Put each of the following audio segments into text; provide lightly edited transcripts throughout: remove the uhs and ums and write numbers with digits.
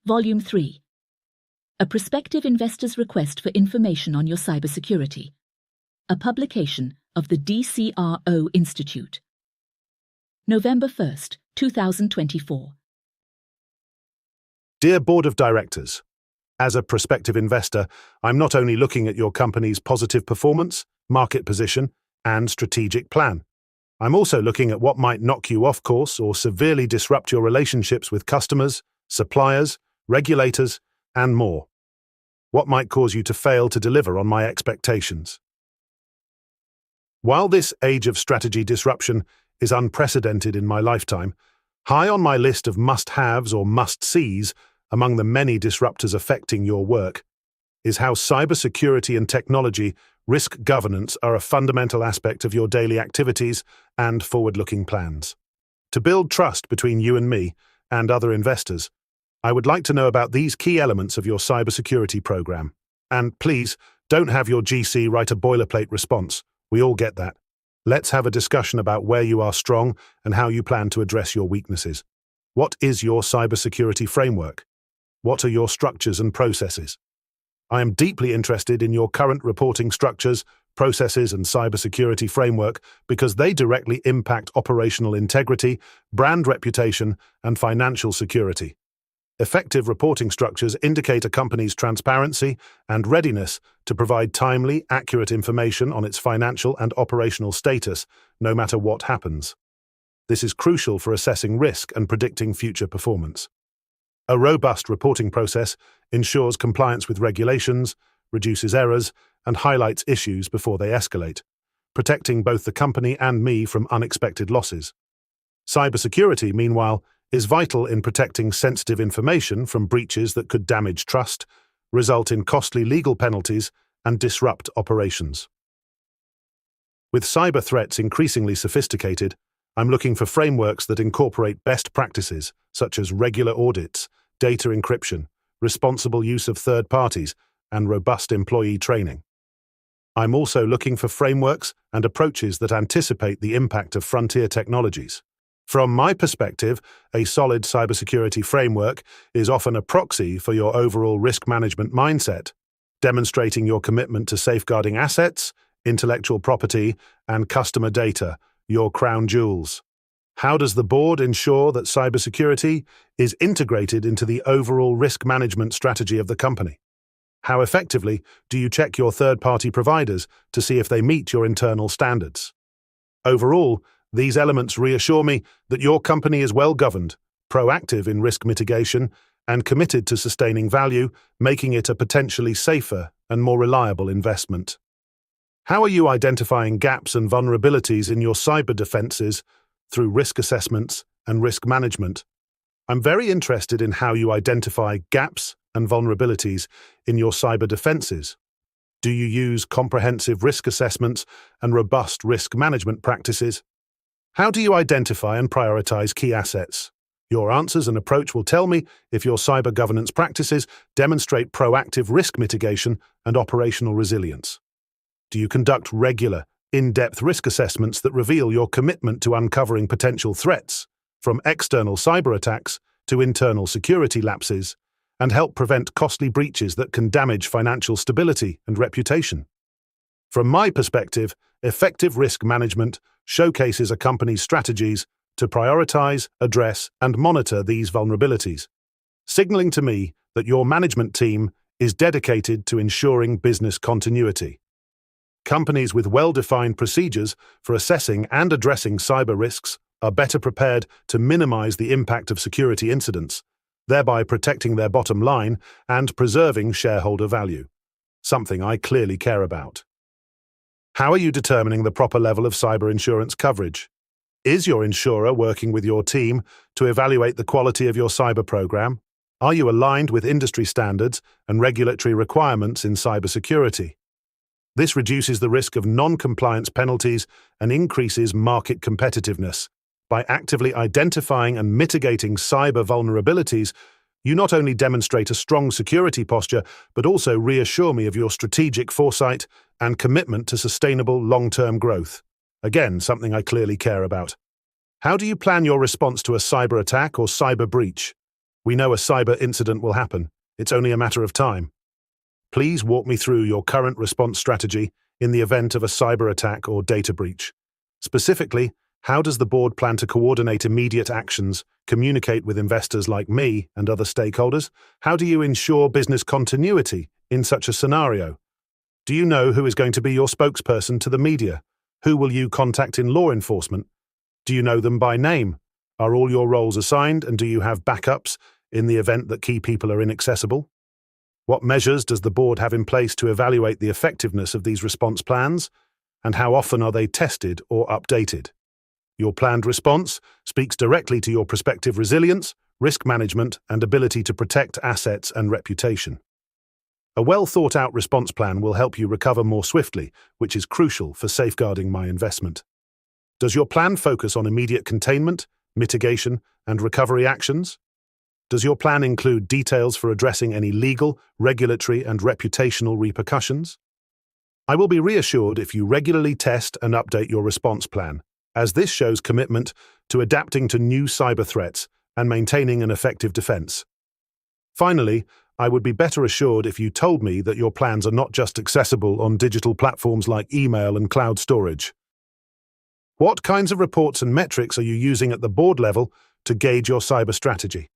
Volume 3. A Prospective Investor's Request for Information on Your Cybersecurity. A publication of the DCRO Institute. November 1st, 2024. Dear Board of Directors, as a prospective investor, I'm not only looking at your company's positive performance, market position, and strategic plan. I'm also looking at what might knock you off course or severely disrupt your relationships with customers, suppliers, regulators, and more. What might cause you to fail to deliver on my expectations? While this age of strategy disruption is unprecedented in my lifetime, high on my list of must-haves or must-sees among the many disruptors affecting your work is how cybersecurity and technology risk governance are a fundamental aspect of your daily activities and forward-looking plans. To build trust between you and me and other investors, I would like to know about these key elements of your cybersecurity program. And please, don't have your GC write a boilerplate response. We all get that. Let's have a discussion about where you are strong and how you plan to address your weaknesses. What is your cybersecurity framework? What are your structures and processes? I am deeply interested in your current reporting structures, processes, and cybersecurity framework because they directly impact operational integrity, brand reputation, and financial security. Effective reporting structures indicate a company's transparency and readiness to provide timely, accurate information on its financial and operational status, no matter what happens. This is crucial for assessing risk and predicting future performance. A robust reporting process ensures compliance with regulations, reduces errors, and highlights issues before they escalate, protecting both the company and me from unexpected losses. Cybersecurity, meanwhile, is vital in protecting sensitive information from breaches that could damage trust, result in costly legal penalties, and disrupt operations. With cyber threats increasingly sophisticated, I'm looking for frameworks that incorporate best practices such as regular audits, data encryption, responsible use of third parties, and robust employee training. I'm also looking for frameworks and approaches that anticipate the impact of frontier technologies. From my perspective, a solid cybersecurity framework is often a proxy for your overall risk management mindset, demonstrating your commitment to safeguarding assets, intellectual property, and customer data, your crown jewels. How does the board ensure that cybersecurity is integrated into the overall risk management strategy of the company? How effectively do you check your third-party providers to see if they meet your internal standards? Overall, these elements reassure me that your company is well-governed, proactive in risk mitigation, and committed to sustaining value, making it a potentially safer and more reliable investment. How are you identifying gaps and vulnerabilities in your cyber defenses through risk assessments and risk management? I'm very interested in how you identify gaps and vulnerabilities in your cyber defenses. Do you use comprehensive risk assessments and robust risk management practices? How do you identify and prioritize key assets? Your answers and approach will tell me if your cyber governance practices demonstrate proactive risk mitigation and operational resilience. Do you conduct regular, in-depth risk assessments that reveal your commitment to uncovering potential threats, from external cyber attacks to internal security lapses, and help prevent costly breaches that can damage financial stability and reputation? From my perspective, effective risk management showcases a company's strategies to prioritize, address, and monitor these vulnerabilities, signaling to me that your management team is dedicated to ensuring business continuity. Companies with well-defined procedures for assessing and addressing cyber risks are better prepared to minimize the impact of security incidents, thereby protecting their bottom line and preserving shareholder value, something I clearly care about. How are you determining the proper level of cyber insurance coverage? Is your insurer working with your team to evaluate the quality of your cyber program? Are you aligned with industry standards and regulatory requirements in cybersecurity? This reduces the risk of non-compliance penalties and increases market competitiveness. By actively identifying and mitigating cyber vulnerabilities, you not only demonstrate a strong security posture, but also reassure me of your strategic foresight and commitment to sustainable long-term growth. Again, something I clearly care about. How do you plan your response to a cyber attack or cyber breach? We know a cyber incident will happen. It's only a matter of time. Please walk me through your current response strategy in the event of a cyber attack or data breach. Specifically, how does the board plan to coordinate immediate actions, communicate with investors like me and other stakeholders? How do you ensure business continuity in such a scenario? Do you know who is going to be your spokesperson to the media? Who will you contact in law enforcement? Do you know them by name? Are all your roles assigned, and do you have backups in the event that key people are inaccessible? What measures does the board have in place to evaluate the effectiveness of these response plans, and how often are they tested or updated? Your planned response speaks directly to your prospective resilience, risk management, and ability to protect assets and reputation. A well-thought-out response plan will help you recover more swiftly, which is crucial for safeguarding my investment. Does your plan focus on immediate containment, mitigation, and recovery actions? Does your plan include details for addressing any legal, regulatory, and reputational repercussions? I will be reassured if you regularly test and update your response plan, as this shows commitment to adapting to new cyber threats and maintaining an effective defense. Finally, I would be better assured if you told me that your plans are not just accessible on digital platforms like email and cloud storage. What kinds of reports and metrics are you using at the board level to gauge your cyber strategy?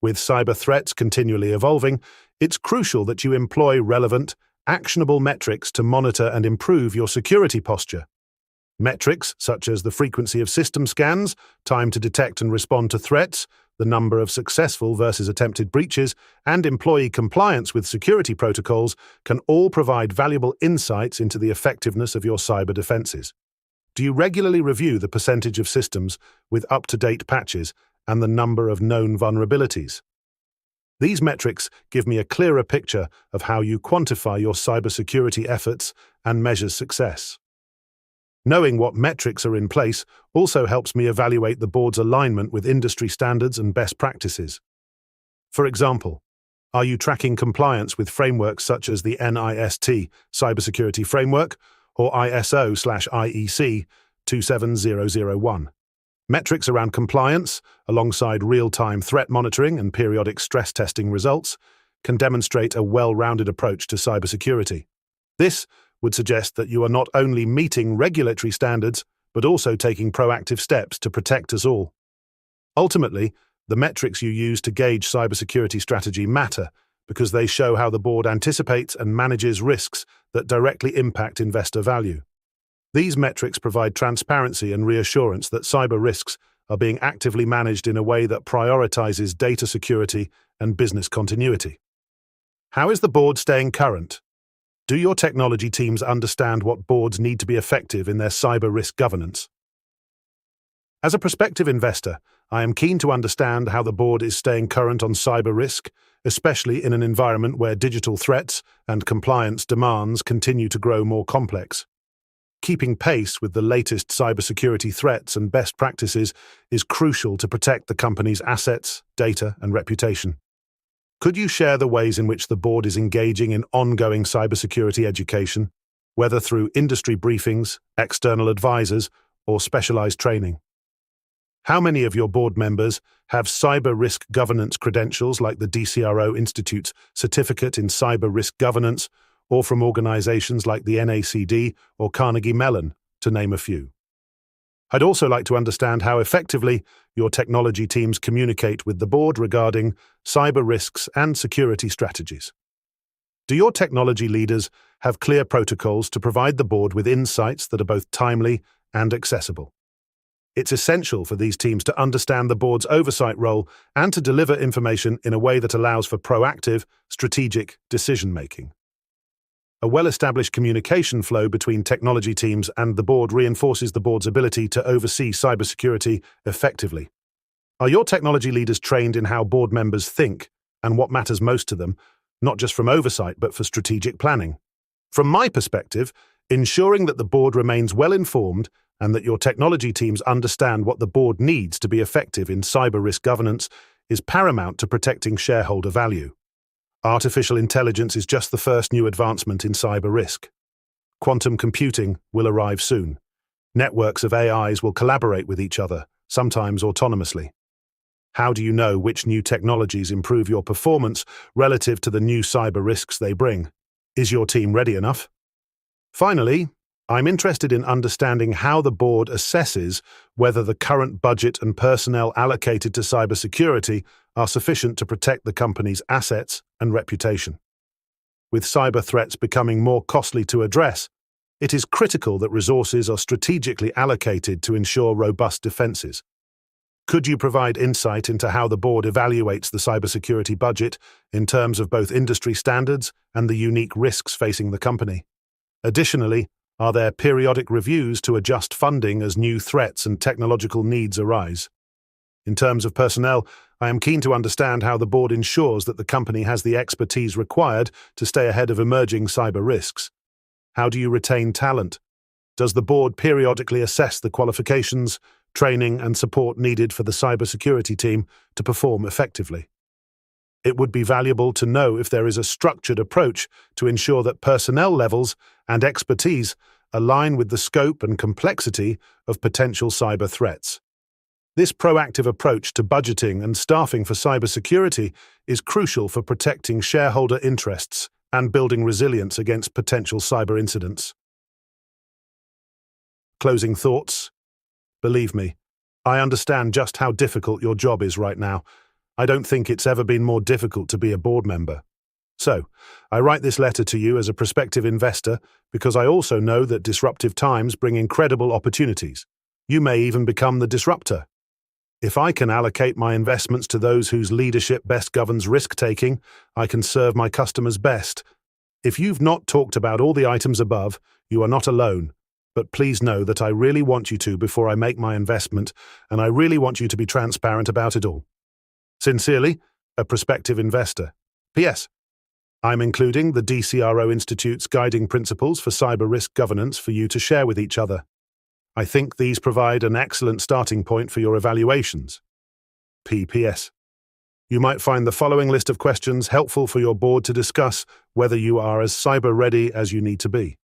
With cyber threats continually evolving, it's crucial that you employ relevant, actionable metrics to monitor and improve your security posture. Metrics such as the frequency of system scans, time to detect and respond to threats, the number of successful versus attempted breaches, and employee compliance with security protocols can all provide valuable insights into the effectiveness of your cyber defenses. Do you regularly review the percentage of systems with up-to-date patches and the number of known vulnerabilities? These metrics give me a clearer picture of how you quantify your cybersecurity efforts and measure success. Knowing what metrics are in place also helps me evaluate the board's alignment with industry standards and best practices. For example, are you tracking compliance with frameworks such as the NIST Cybersecurity Framework or ISO/IEC 27001? Metrics around compliance, alongside real-time threat monitoring and periodic stress testing results, can demonstrate a well-rounded approach to cybersecurity. This would suggest that you are not only meeting regulatory standards, but also taking proactive steps to protect us all. Ultimately, the metrics you use to gauge cybersecurity strategy matter because they show how the board anticipates and manages risks that directly impact investor value. These metrics provide transparency and reassurance that cyber risks are being actively managed in a way that prioritizes data security and business continuity. How is the board staying current? Do your technology teams understand what boards need to be effective in their cyber risk governance? As a prospective investor, I am keen to understand how the board is staying current on cyber risk, especially in an environment where digital threats and compliance demands continue to grow more complex. Keeping pace with the latest cybersecurity threats and best practices is crucial to protect the company's assets, data, and reputation. Could you share the ways in which the board is engaging in ongoing cybersecurity education, whether through industry briefings, external advisors, or specialized training? How many of your board members have cyber risk governance credentials like the DCRO Institute's Certificate in Cyber Risk Governance, or from organizations like the NACD or Carnegie Mellon, to name a few? I'd also like to understand how effectively your technology teams communicate with the board regarding cyber risks and security strategies. Do your technology leaders have clear protocols to provide the board with insights that are both timely and accessible? It's essential for these teams to understand the board's oversight role and to deliver information in a way that allows for proactive, strategic decision-making. A well-established communication flow between technology teams and the board reinforces the board's ability to oversee cybersecurity effectively. Are your technology leaders trained in how board members think and what matters most to them, not just from oversight but for strategic planning? From my perspective, ensuring that the board remains well-informed and that your technology teams understand what the board needs to be effective in cyber risk governance is paramount to protecting shareholder value. Artificial intelligence is just the first new advancement in cyber risk. Quantum computing will arrive soon. Networks of AIs will collaborate with each other, sometimes autonomously. How do you know which new technologies improve your performance relative to the new cyber risks they bring? Is your team ready enough? Finally, I'm interested in understanding how the board assesses whether the current budget and personnel allocated to cybersecurity are sufficient to protect the company's assets and reputation. With cyber threats becoming more costly to address, it is critical that resources are strategically allocated to ensure robust defenses. Could you provide insight into how the board evaluates the cybersecurity budget in terms of both industry standards and the unique risks facing the company? Additionally, are there periodic reviews to adjust funding as new threats and technological needs arise? In terms of personnel, I am keen to understand how the board ensures that the company has the expertise required to stay ahead of emerging cyber risks. How do you retain talent? Does the board periodically assess the qualifications, training, and support needed for the cybersecurity team to perform effectively? It would be valuable to know if there is a structured approach to ensure that personnel levels and expertise align with the scope and complexity of potential cyber threats. This proactive approach to budgeting and staffing for cybersecurity is crucial for protecting shareholder interests and building resilience against potential cyber incidents. Closing thoughts? Believe me, I understand just how difficult your job is right now. I don't think it's ever been more difficult to be a board member. So, I write this letter to you as a prospective investor because I also know that disruptive times bring incredible opportunities. You may even become the disruptor. If I can allocate my investments to those whose leadership best governs risk-taking, I can serve my customers best. If you've not talked about all the items above, you are not alone. But please know that I really want you to before I make my investment, and I really want you to be transparent about it all. Sincerely, a prospective investor. P.S. I'm including the DCRO Institute's guiding principles for cyber risk governance for you to share with each other. I think these provide an excellent starting point for your evaluations. P.P.S. You might find the following list of questions helpful for your board to discuss whether you are as cyber ready as you need to be.